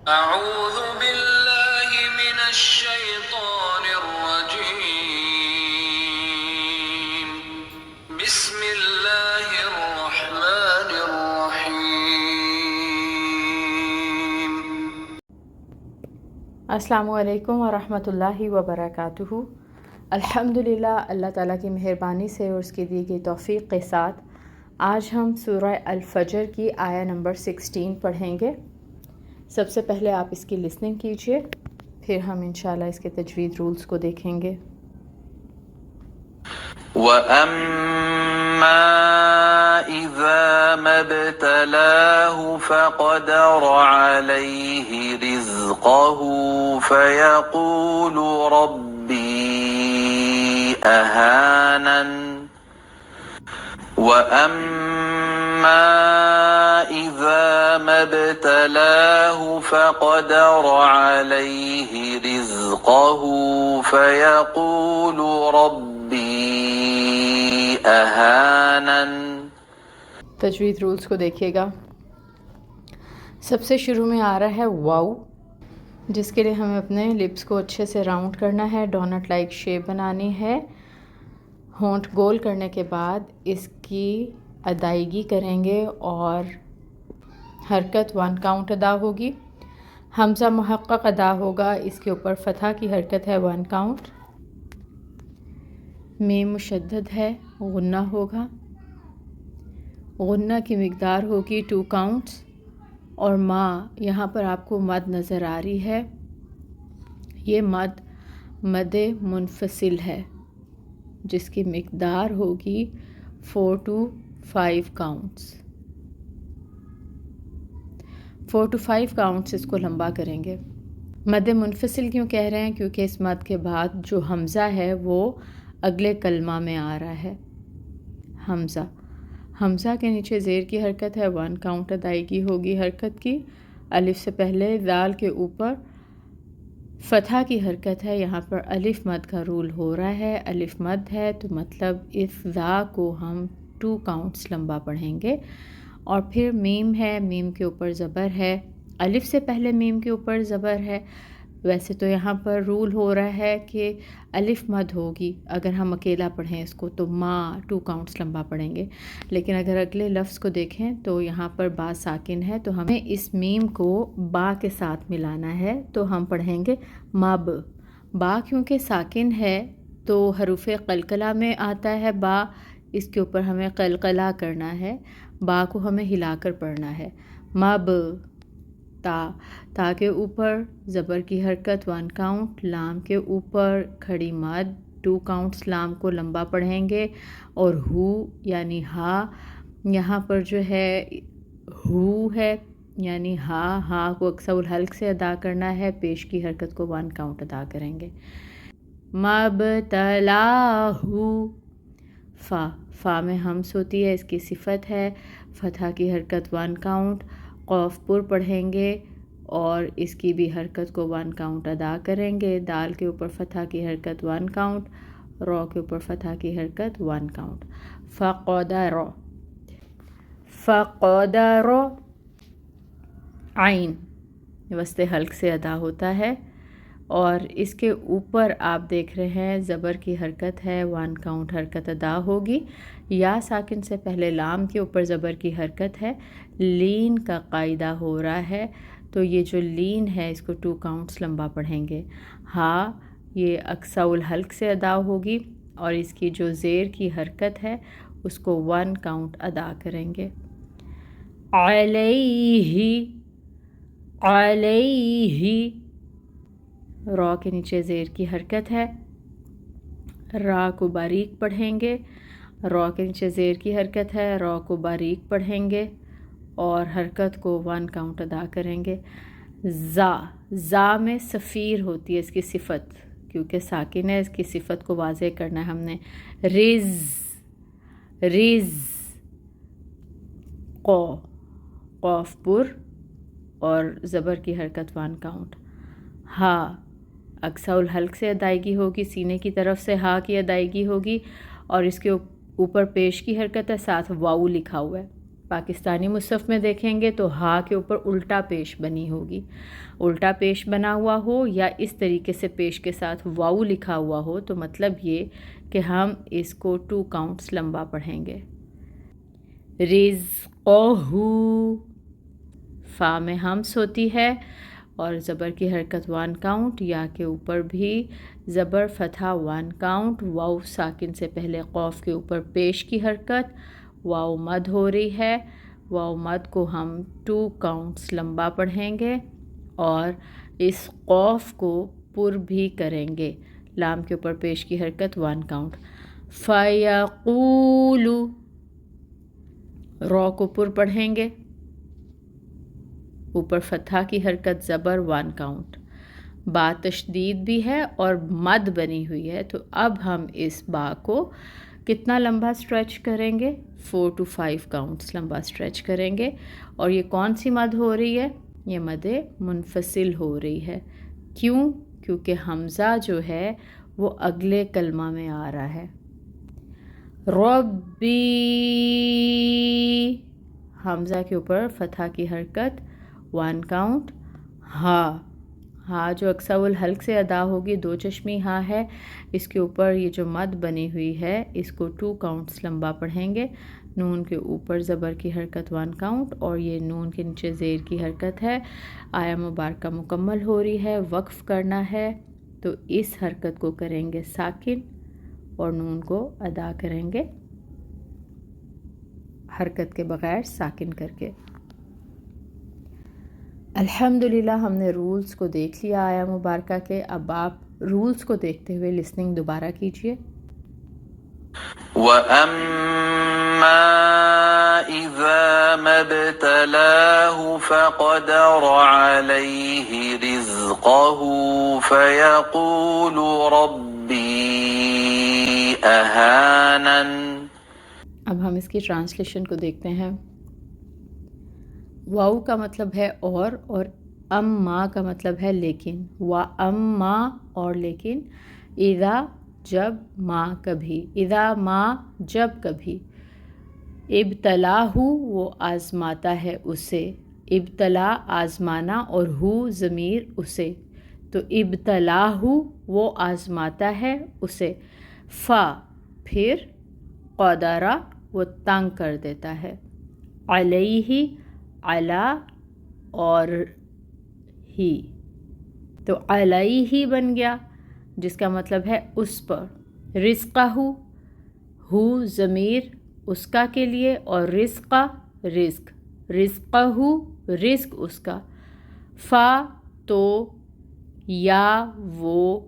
أعوذ بالله من الشيطان الرجيم بسم الله الرحمن الرحيم السلام علیکم ورحمۃ اللہ وبرکاتہ۔ الحمدللہ، اللہ تعالیٰ کی مہربانی سے اور اس کی دی گئی توفیق کے ساتھ آج ہم سورہ الفجر کی آیہ نمبر 16 پڑھیں گے۔ سب سے پہلے آپ اس کی لسننگ کیجئے، پھر ہم انشاءاللہ اس کے تجوید رولز کو دیکھیں گے۔ وَأَمَّا إِذَا مَا ابْتَلَاهُ فَقَدَرَ عَلَيْهِ رِزْقَهُ فَيَقُولُ رَبِّي أَهَانَنِ وَأَمَّا إِذَا مَا ابْتَلَاهُ فَقَدَرَ عَلَيْهِ رِزْقَهُ فَيَقُولُ رَبِّي أَهَانَنِ۔ تجوید رولز کو دیکھیے گا۔ سب سے شروع میں آ رہا ہے واو، جس کے لیے ہمیں اپنے لپس کو اچھے سے راؤنڈ کرنا ہے، ڈونٹ لائک شیپ بنانی ہے۔ ہونٹ گول کرنے کے بعد اس کی ادائیگی کریں گے اور حرکت 1 کاؤنٹ ادا ہوگی۔ حمزہ محقق ادا ہوگا، اس کے اوپر فتح کی حرکت ہے 1 کاؤنٹ۔ میم مشدد ہے، غنہ ہوگا، غنہ کی مقدار ہوگی 2 کاؤنٹس۔ اور ما، یہاں پر آپ کو مد نظر آ رہی ہے، یہ مد منفصل ہے جس کی مقدار ہوگی 4 to 5 کاؤنٹس۔ 4 to 5 کاؤنٹس اس کو لمبا کریں گے۔ مد منفصل کیوں کہہ رہے ہیں؟ کیونکہ اس مد کے بعد جو حمزہ ہے وہ اگلے کلمہ میں آ رہا ہے۔ حمزہ کے نیچے زیر کی حرکت ہے، 1 کاؤنٹ ادائیگی ہوگی حرکت کی۔ الف سے پہلے ذال کے اوپر فتح کی حرکت ہے، یہاں پر الف مد کا رول ہو رہا ہے، الف مد ہے تو مطلب اس ذا کو ہم 2 کاؤنٹس لمبا پڑھیں گے۔ اور پھر میم ہے، میم کے اوپر زبر ہے، الف سے پہلے میم کے اوپر زبر ہے۔ ویسے تو یہاں پر رول ہو رہا ہے کہ الف مد ہوگی، اگر ہم اکیلا پڑھیں اس کو تو ما 2 کاؤنٹس لمبا پڑھیں گے، لیکن اگر اگلے لفظ کو دیکھیں تو یہاں پر با ساکن ہے تو ہمیں اس میم کو با کے ساتھ ملانا ہے، تو ہم پڑھیں گے مب۔ با کیونکہ ساکن ہے تو حروف قلقلہ میں آتا ہے با، اس کے اوپر ہمیں قلقلہ کرنا ہے، با کو ہمیں ہلا کر پڑھنا ہے۔ مب، تا کے اوپر زبر کی حرکت 1 کاؤنٹ، لام کے اوپر کھڑی مد 2 کاؤنٹس لام کو لمبا پڑھیں گے۔ اور ہو یعنی ہا، یہاں پر جو ہے ہو ہے یعنی ہا کو اکثر الحلق سے ادا کرنا ہے، پیش کی حرکت کو 1 کاؤنٹ ادا کریں گے۔ مبتلاہو، فا میں ہمس ہوتی ہے، اس کی صفت ہے، فتح کی حرکت 1 کاؤنٹ۔ قوف پر پڑھیں گے اور اس کی بھی حرکت کو 1 کاؤنٹ ادا کریں گے۔ دال کے اوپر فتح کی حرکت 1 کاؤنٹ، رو کے اوپر فتح کی حرکت 1 کاؤنٹ۔ فقدر، عین وسط حلق سے ادا ہوتا ہے اور اس کے اوپر آپ دیکھ رہے ہیں زبر کی حرکت ہے، 1 کاؤنٹ حرکت ادا ہوگی۔ یا ساکن سے پہلے لام کے اوپر زبر کی حرکت ہے، لین کا قاعدہ ہو رہا ہے تو یہ جو لین ہے اس کو 2 کاؤنٹس لمبا پڑھیں گے۔ ہا، یہ اقصا الحلق سے ادا ہوگی اور اس کی جو زیر کی حرکت ہے اس کو 1 کاؤنٹ ادا کریں گے۔ علیہ، را کے نیچے زیر کی حرکت ہے، را کو باریک پڑھیں گے، را کے نیچے زیر کی حرکت ہے، را کو باریک پڑھیں گے اور حرکت کو 1 کاؤنٹ ادا کریں گے۔ زا میں صفیر ہوتی ہے اس کی صفت، کیونکہ ساکن ہے، اس کی صفت کو واضح کرنا ہے ہم نے۔ رز، قوف پر اور زبر کی حرکت 1 کاؤنٹ۔ ہا، اقصا الحلق سے ادائیگی ہوگی، سینے کی طرف سے ہا کی ادائیگی ہوگی اور اس کے اوپر پیش کی حرکت ہے، ساتھ واو لکھا ہوا ہے۔ پاکستانی مصحف میں دیکھیں گے تو ہا کے اوپر الٹا پیش بنی ہوگی. الٹا پیش بنا ہوا ہو یا اس طریقے سے پیش کے ساتھ واؤ لکھا ہوا ہو تو مطلب یہ کہ ہم اس کو 2 کاؤنٹس لمبا پڑھیں گے. رزقہ، فا میں ہمس ہوتی ہے اور زبر کی حرکت 1 کاؤنٹ، یا کے اوپر بھی زبر فتحہ 1 کاؤنٹ، واؤ ساکن سے پہلے قوف کے اوپر پیش کی حرکت، واؤ مد ہو رہی ہے. واؤ مد کو ہم 2 کاؤنٹس لمبا پڑھیں گے اور اس قوف کو پر بھی کریں گے. لام کے اوپر پیش کی حرکت 1 کاؤنٹ. فَيَقُولُ، رو کو پر پڑھیں گے، اوپر فتحہ کی حرکت زبر 1 کاؤنٹ. با تشدید بھی ہے اور مد بنی ہوئی ہے، تو اب ہم اس با کو کتنا لمبا سٹریچ کریں گے؟ 4 to 5 کاؤنٹس لمبا سٹریچ کریں گے. اور یہ کون سی مد ہو رہی ہے؟ یہ مد منفصل ہو رہی ہے. کیوں؟ کیونکہ حمزہ جو ہے وہ اگلے کلمہ میں آ رہا ہے. ربی، حمزہ کے اوپر فتحہ کی حرکت 1 کاؤنٹ. ہا جو اکسر الحلق سے ادا ہوگی 2 چشمی ہا ہے، اس کے اوپر یہ جو مد بنی ہوئی ہے اس کو 2 کاؤنٹس لمبا پڑھیں گے. نون کے اوپر زبر کی حرکت 1 کاؤنٹ اور یہ نون کے نیچے زیر کی حرکت ہے. آیا مبارکہ مکمل ہو رہی ہے، وقف کرنا ہے تو اس حرکت کو کریں گے ساکن اور نون کو ادا کریں گے حرکت کے بغیر ساکن کر کے. الحمدللہ ہم نے رولز کو دیکھ لیا آیا مبارکہ کے. اب آپ رولز کو دیکھتے ہوئے لسننگ دوبارہ کیجئے. وَأَمَّا إِذَا مَا ابْتَلَاهُ فَقَدَرَ عَلَيْهِ رِزْقَهُ فَيَقُولُ رَبِّي أَهَانَنِ. اب ہم اس کی ٹرانسلیشن کو دیکھتے ہیں. واؤ کا مطلب ہے اور اما کا مطلب ہے لیکن. اما اور لیکن. اذا جب، ما کبھی. اذا ما جب کبھی. ابتلاہ وہ آزماتا ہے اسے. ابتلا آزمانا اور ہو ضمیر اسے، تو ابتلاہ وہ آزماتا ہے اسے. فا پھر قدرہ وہ تنگ کر دیتا ہے. علیہ علا اور ہی، تو علیہ ہی بن گیا جس کا مطلب ہے اس پر. رزقہ ہو ضمیر اس کا کے لیے اور رزقہ رزق. رزقہ رزق اس کا. فا تو یا وہ.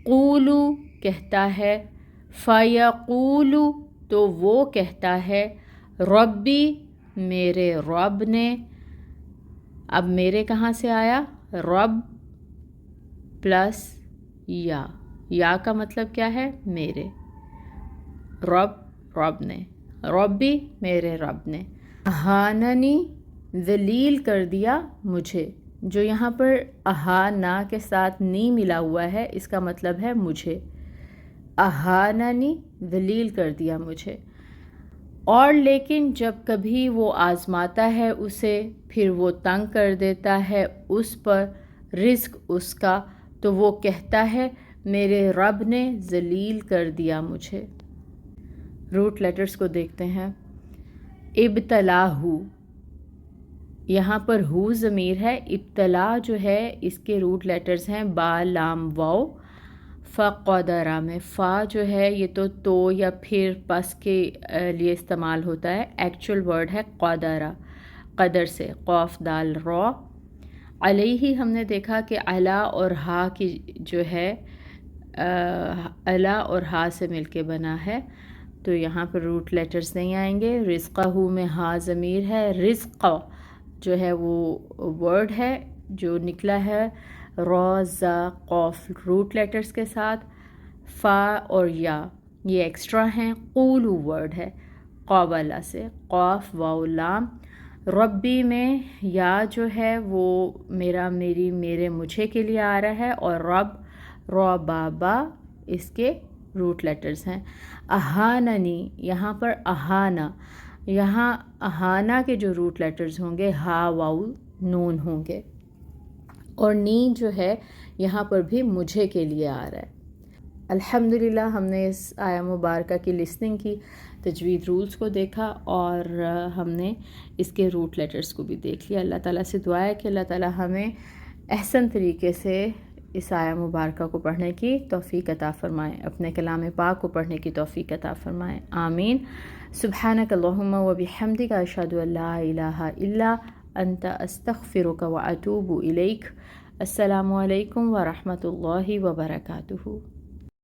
قولو کہتا ہے. فیقولو تو وہ کہتا ہے. ربی میرے رب نے. اب میرے کہاں سے آیا؟ رب پلس یا کا مطلب کیا ہے؟ میرے. رب نے. ربی میرے رب نے. اہاننی ذلیل کر دیا مجھے. جو یہاں پر اہانا کے ساتھ نی ملا ہوا ہے اس کا مطلب ہے مجھے. اہاننی ذلیل کر دیا مجھے. اور لیکن جب کبھی وہ آزماتا ہے اسے، پھر وہ تنگ کر دیتا ہے اس پر رزق اس کا، تو وہ کہتا ہے میرے رب نے ذلیل کر دیا مجھے. روٹ لیٹرز کو دیکھتے ہیں. ابتلاہ، یہاں پر ہو ضمیر ہے. ابتلا جو ہے اس کے روٹ لیٹرز ہیں با لام واو. فقدرہ میں فا جو ہے یہ تو یا پھر پس کے لیے استعمال ہوتا ہے. ایکچول ورڈ ہے قدرہ، قدر سے. قوف دال رو. علیہ ہم نے دیکھا کہ علا اور ہا کی جو ہے علا اور ہا سے مل کے بنا ہے، تو یہاں پر روٹ لیٹرز نہیں آئیں گے. رزقہ میں ہا ضمیر ہے. رزق جو ہے وہ ورڈ ہے جو نکلا ہے را زا قوف روٹ لیٹرز کے ساتھ. فا اور یا یہ ایکسٹرا ہیں. قولو ورڈ ہے قابلہ سے. قوف واو لام. ربی میں یا جو ہے وہ میرا میری میرے مجھے کے لیے آ رہا ہے، اور رب را بابا اس کے روٹ لیٹرز ہیں. اہاننی یہاں پر اہانا یہاں اہانا کے جو روٹ لیٹرز ہوں گے ہا واؤ نون ہوں گے، اور نی جو ہے یہاں پر بھی مجھے کے لیے آ رہا ہے۔ الحمدللہ ہم نے اس آیا مبارکہ کی لسننگ کی، تجوید رولز کو دیکھا، اور ہم نے اس کے روٹ لیٹرز کو بھی دیکھ لیا۔ اللہ تعالیٰ سے دعا ہے کہ اللہ تعالیٰ ہمیں احسن طریقے سے اس آیا مبارکہ کو پڑھنے کی توفیق عطا فرمائیں، اپنے کلام پاک کو پڑھنے کی توفیق عطا فرمائیں، آمین۔ سبحانک اللہم و بحمدک، اشہد ان لا الہ الا انت، استغفرک و اتوب الیک۔ السلام علیکم ورحمۃ اللہ وبرکاتہ۔